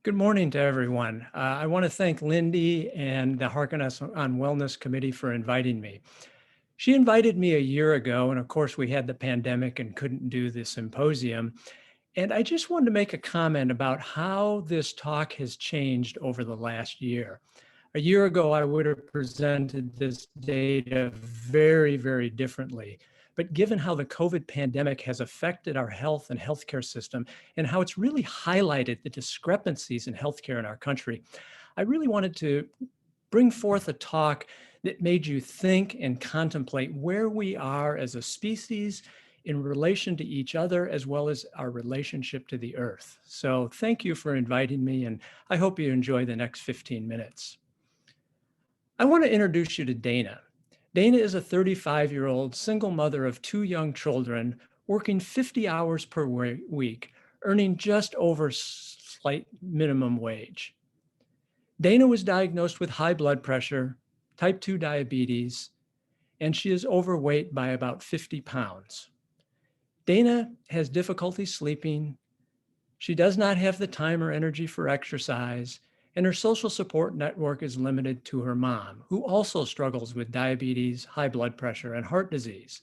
Good morning to everyone. I want to thank Lindy and the Harkin on Wellness Committee for inviting me. She invited me a year ago, and of course, we had the pandemic and couldn't do the symposium. And I just wanted to make a comment about how this talk has changed over the last year. A year ago, I would have presented this data very, very differently. But given how the COVID pandemic has affected our health and healthcare system and how it's really highlighted the discrepancies in healthcare in our country, I really wanted to bring forth a talk that made you think and contemplate where we are as a species in relation to each other, as well as our relationship to the earth. So thank you for inviting me, and I hope you enjoy the next 15 minutes. I want to introduce you to Dana. Dana is a 35-year-old single mother of 2 young children, working 50 hours per week, earning just over slight minimum wage. Dana was diagnosed with high blood pressure, type 2 diabetes, and she is overweight by about 50 pounds. Dana has difficulty sleeping. She does not have the time or energy for exercise, and her social support network is limited to her mom, who also struggles with diabetes, high blood pressure, and heart disease.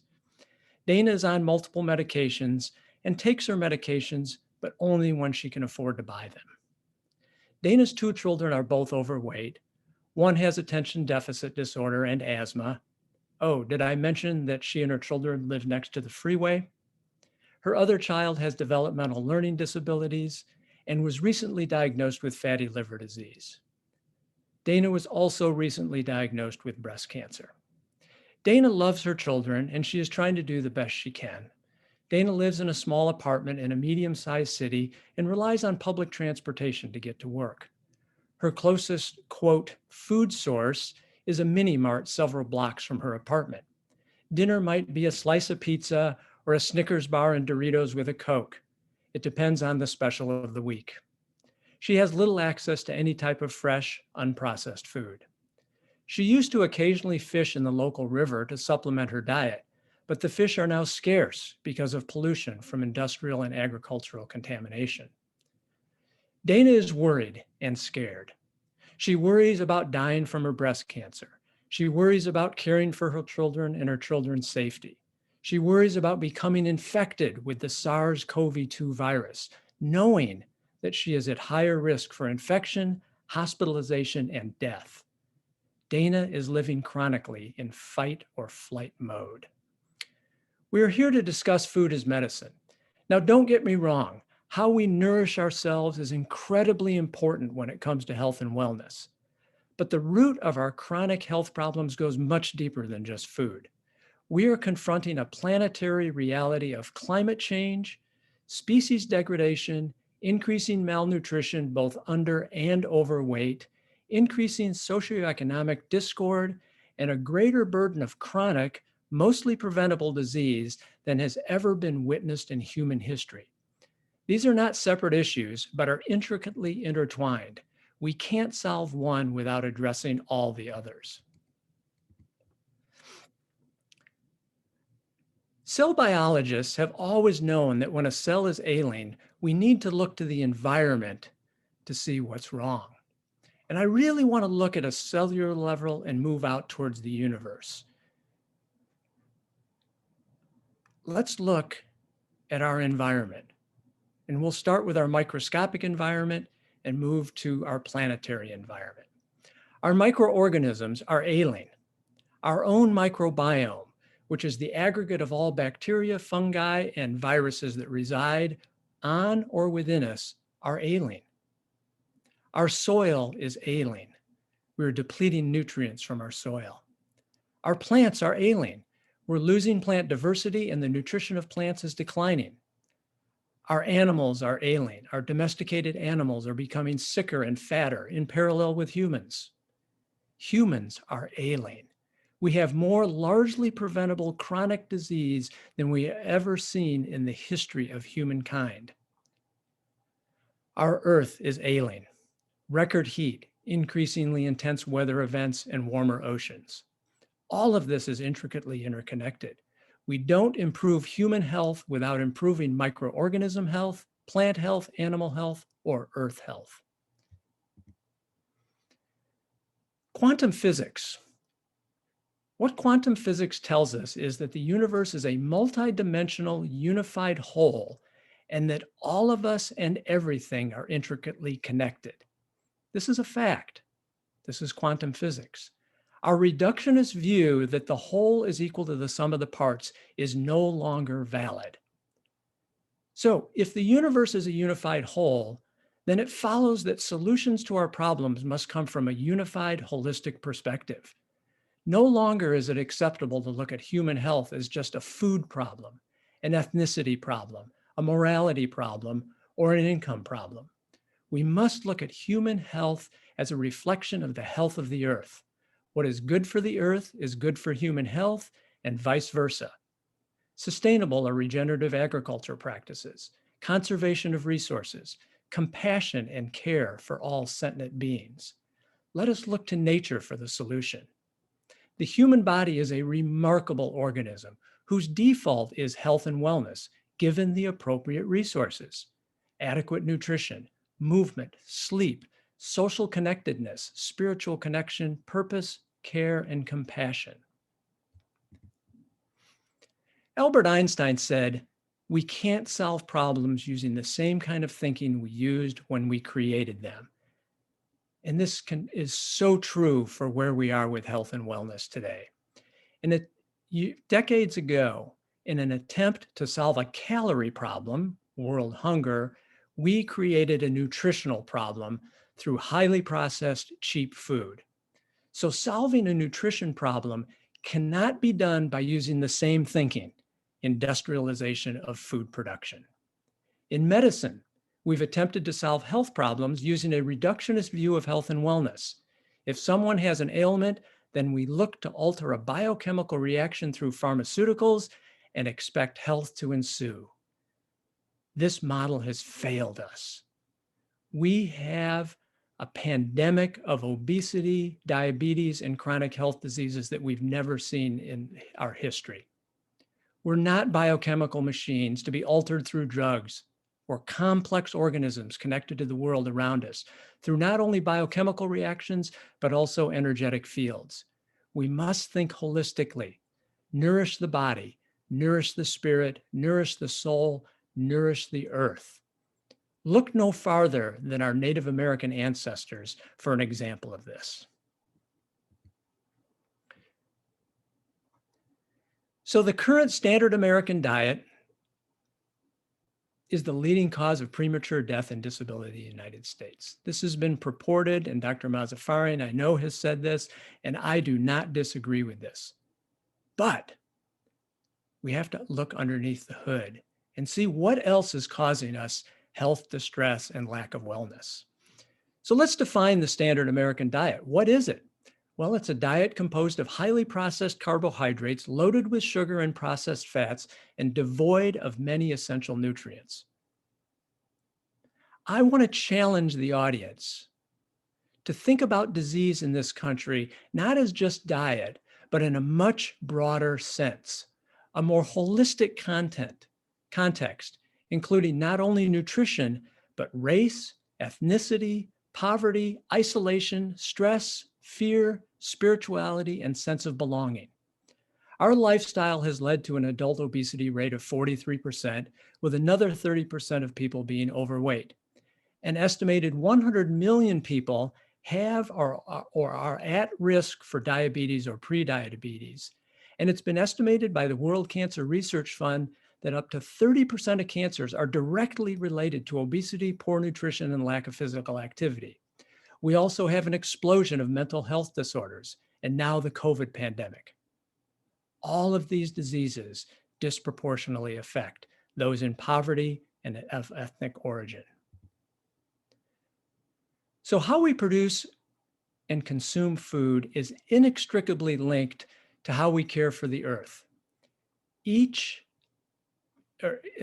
Dana is on multiple medications and takes her medications, but only when she can afford to buy them. Dana's 2 children are both overweight. One has attention deficit disorder and asthma. Oh, did I mention that she and her children live next to the freeway? Her other child has developmental learning disabilities and was recently diagnosed with fatty liver disease. Dana was also recently diagnosed with breast cancer. Dana loves her children, and she is trying to do the best she can. Dana lives in a small apartment in a medium-sized city and relies on public transportation to get to work. Her closest, quote, food source is a mini mart several blocks from her apartment. Dinner might be a slice of pizza or a Snickers bar and Doritos with a Coke. It depends on the special of the week. She has little access to any type of fresh, unprocessed food. She used to occasionally fish in the local river to supplement her diet, but the fish are now scarce because of pollution from industrial and agricultural contamination. Dana is worried and scared. She worries about dying from her breast cancer. She worries about caring for her children and her children's safety. She worries about becoming infected with the SARS-CoV-2 virus, knowing that she is at higher risk for infection, hospitalization, and death. Dana is living chronically in fight or flight mode. We are here to discuss food as medicine. Now, don't get me wrong. How we nourish ourselves is incredibly important when it comes to health and wellness. But the root of our chronic health problems goes much deeper than just food. We are confronting a planetary reality of climate change, species degradation, increasing malnutrition, both under and overweight, increasing socioeconomic discord, and a greater burden of chronic, mostly preventable disease than has ever been witnessed in human history. These are not separate issues, but are intricately intertwined. We can't solve one without addressing all the others. Cell biologists have always known that when a cell is ailing, we need to look to the environment to see what's wrong. And I really want to look at a cellular level and move out towards the universe. Let's look at our environment. And we'll start with our microscopic environment and move to our planetary environment. Our microorganisms are ailing. Our own microbiome, which is the aggregate of all bacteria, fungi, and viruses that reside on or within us, are ailing. Our soil is ailing. We're depleting nutrients from our soil. Our plants are ailing. We're losing plant diversity and the nutrition of plants is declining. Our animals are ailing. Our domesticated animals are becoming sicker and fatter in parallel with humans. Humans are ailing. We have more largely preventable chronic disease than we have ever seen in the history of humankind. Our Earth is ailing. Record heat, increasingly intense weather events, and warmer oceans. All of this is intricately interconnected. We don't improve human health without improving microorganism health, plant health, animal health, or Earth health. Quantum physics. What quantum physics tells us is that the universe is a multidimensional, unified whole, and that all of us and everything are intricately connected. This is a fact. This is quantum physics. Our reductionist view that the whole is equal to the sum of the parts is no longer valid. So if the universe is a unified whole, then it follows that solutions to our problems must come from a unified, holistic perspective. No longer is it acceptable to look at human health as just a food problem, an ethnicity problem, a morality problem, or an income problem. We must look at human health as a reflection of the health of the earth. What is good for the earth is good for human health, and vice versa. Sustainable or regenerative agriculture practices, conservation of resources, compassion and care for all sentient beings. Let us look to nature for the solution. The human body is a remarkable organism whose default is health and wellness, given the appropriate resources, adequate nutrition, movement, sleep, social connectedness, spiritual connection, purpose, care, and compassion. Albert Einstein said, "We can't solve problems using the same kind of thinking we used when we created them." And this is so true for where we are with health and wellness today. And decades ago, in an attempt to solve a calorie problem, world hunger, we created a nutritional problem through highly processed, cheap food. So solving a nutrition problem cannot be done by using the same thinking, industrialization of food production. In medicine, we've attempted to solve health problems using a reductionist view of health and wellness. If someone has an ailment, then we look to alter a biochemical reaction through pharmaceuticals and expect health to ensue. This model has failed us. We have a pandemic of obesity, diabetes, and chronic health diseases that we've never seen in our history. We're not biochemical machines to be altered through drugs. We're complex organisms connected to the world around us through not only biochemical reactions, but also energetic fields. We must think holistically, nourish the body, nourish the spirit, nourish the soul, nourish the earth. Look no farther than our Native American ancestors for an example of this. So the current standard American diet is the leading cause of premature death and disability in the United States. This has been purported, and Dr. Mazafarian, I know, has said this, and I do not disagree with this. But we have to look underneath the hood and see what else is causing us health distress and lack of wellness. So let's define the standard American diet. What is it? Well, it's a diet composed of highly processed carbohydrates loaded with sugar and processed fats and devoid of many essential nutrients. I want to challenge the audience to think about disease in this country, not as just diet, but in a much broader sense, a more holistic context, including not only nutrition, but race, ethnicity, poverty, isolation, stress, fear, spirituality, and sense of belonging. Our lifestyle has led to an adult obesity rate of 43%, with another 30% of people being overweight. An estimated 100 million people have or are at risk for diabetes or prediabetes. And it's been estimated by the World Cancer Research Fund that up to 30% of cancers are directly related to obesity, poor nutrition, and lack of physical activity. We also have an explosion of mental health disorders, and now the COVID pandemic. All of these diseases disproportionately affect those in poverty and of ethnic origin. So how we produce and consume food is inextricably linked to how we care for the earth.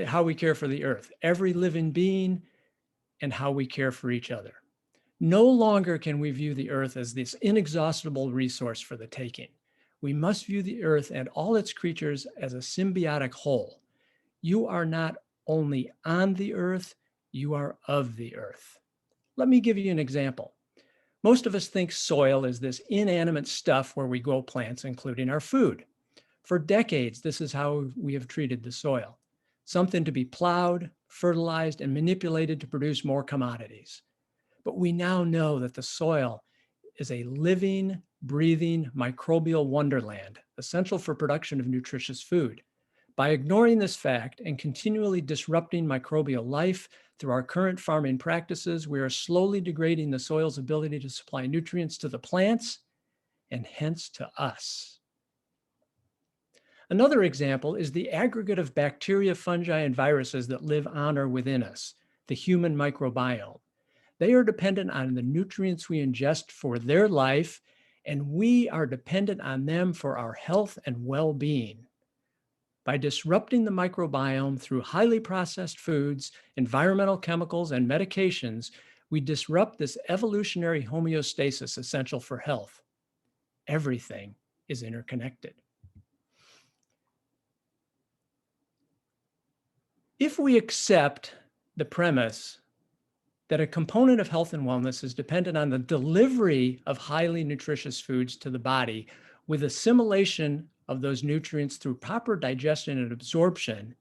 How we care for the earth, every living being, and how we care for each other. No longer can we view the earth as this inexhaustible resource for the taking. We must view the earth and all its creatures as a symbiotic whole. You are not only on the earth, you are of the earth. Let me give you an example. Most of us think soil is this inanimate stuff where we grow plants, including our food. For decades, this is how we have treated the soil. Something to be plowed, fertilized, and manipulated to produce more commodities. But we now know that the soil is a living, breathing microbial wonderland, essential for production of nutritious food. By ignoring this fact and continually disrupting microbial life through our current farming practices, we are slowly degrading the soil's ability to supply nutrients to the plants and hence to us. Another example is the aggregate of bacteria, fungi, and viruses that live on or within us, the human microbiome. They are dependent on the nutrients we ingest for their life, and we are dependent on them for our health and well-being. By disrupting the microbiome through highly processed foods, environmental chemicals, and medications, we disrupt this evolutionary homeostasis essential for health. Everything is interconnected. If we accept the premise that a component of health and wellness is dependent on the delivery of highly nutritious foods to the body with assimilation of those nutrients through proper digestion and absorption,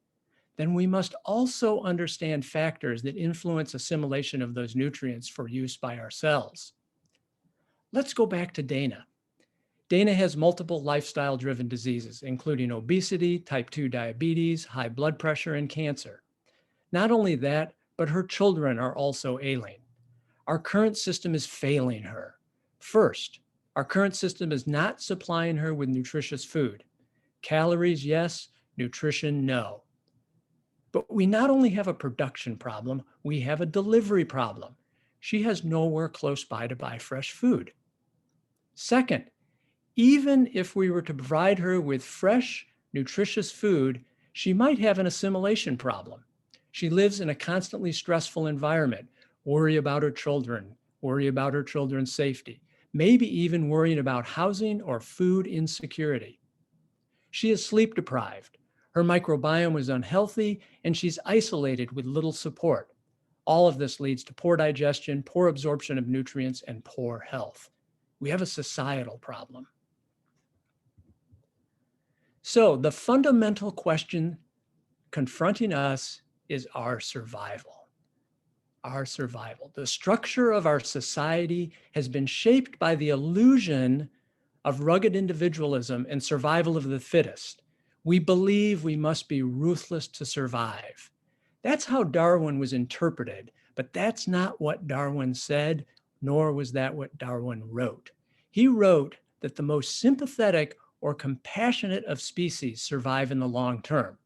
then we must also understand factors that influence assimilation of those nutrients for use by our cells. Let's go back to Dana. Dana has multiple lifestyle-driven diseases, including obesity, type 2 diabetes, high blood pressure, and cancer. Not only that, but her children are also ailing. Our current system is failing her. First, our current system is not supplying her with nutritious food. Calories, yes. Nutrition, no. But we not only have a production problem, we have a delivery problem. She has nowhere close by to buy fresh food. Second, even if we were to provide her with fresh, nutritious food, she might have an assimilation problem. She lives in a constantly stressful environment, worry about her children, worry about her children's safety, maybe even worrying about housing or food insecurity. She is sleep deprived. Her microbiome is unhealthy, and she's isolated with little support. All of this leads to poor digestion, poor absorption of nutrients, and poor health. We have a societal problem. So the fundamental question confronting us is our survival. Our survival. The structure of our society has been shaped by the illusion of rugged individualism and survival of the fittest. We believe we must be ruthless to survive. That's how Darwin was interpreted, but that's not what Darwin said, nor was that what Darwin wrote. He wrote that the most sympathetic or compassionate of species survive in the long term.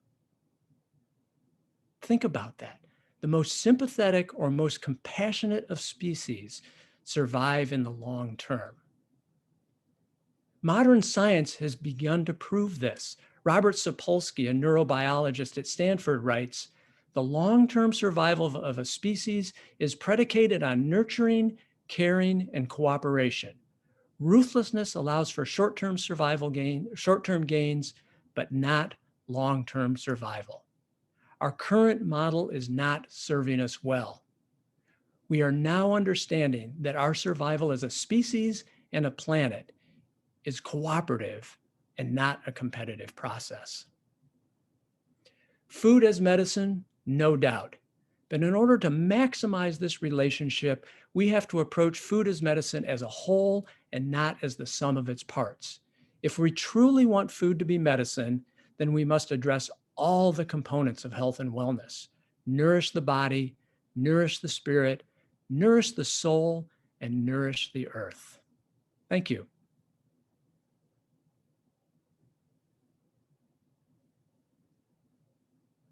Think about that. The most sympathetic or most compassionate of species survive in the long term. Modern science has begun to prove this. Robert Sapolsky, a neurobiologist at Stanford, writes, "The long-term survival of a species is predicated on nurturing, caring, and cooperation. Ruthlessness allows for short-term gains, but not long-term survival. Our current model is not serving us well. We are now understanding that our survival as a species and a planet is cooperative and not a competitive process." Food as medicine, no doubt. But in order to maximize this relationship, we have to approach food as medicine as a whole and not as the sum of its parts. If we truly want food to be medicine, then we must address all the components of health and wellness. Nourish the body, nourish the spirit, nourish the soul, and nourish the earth. Thank you.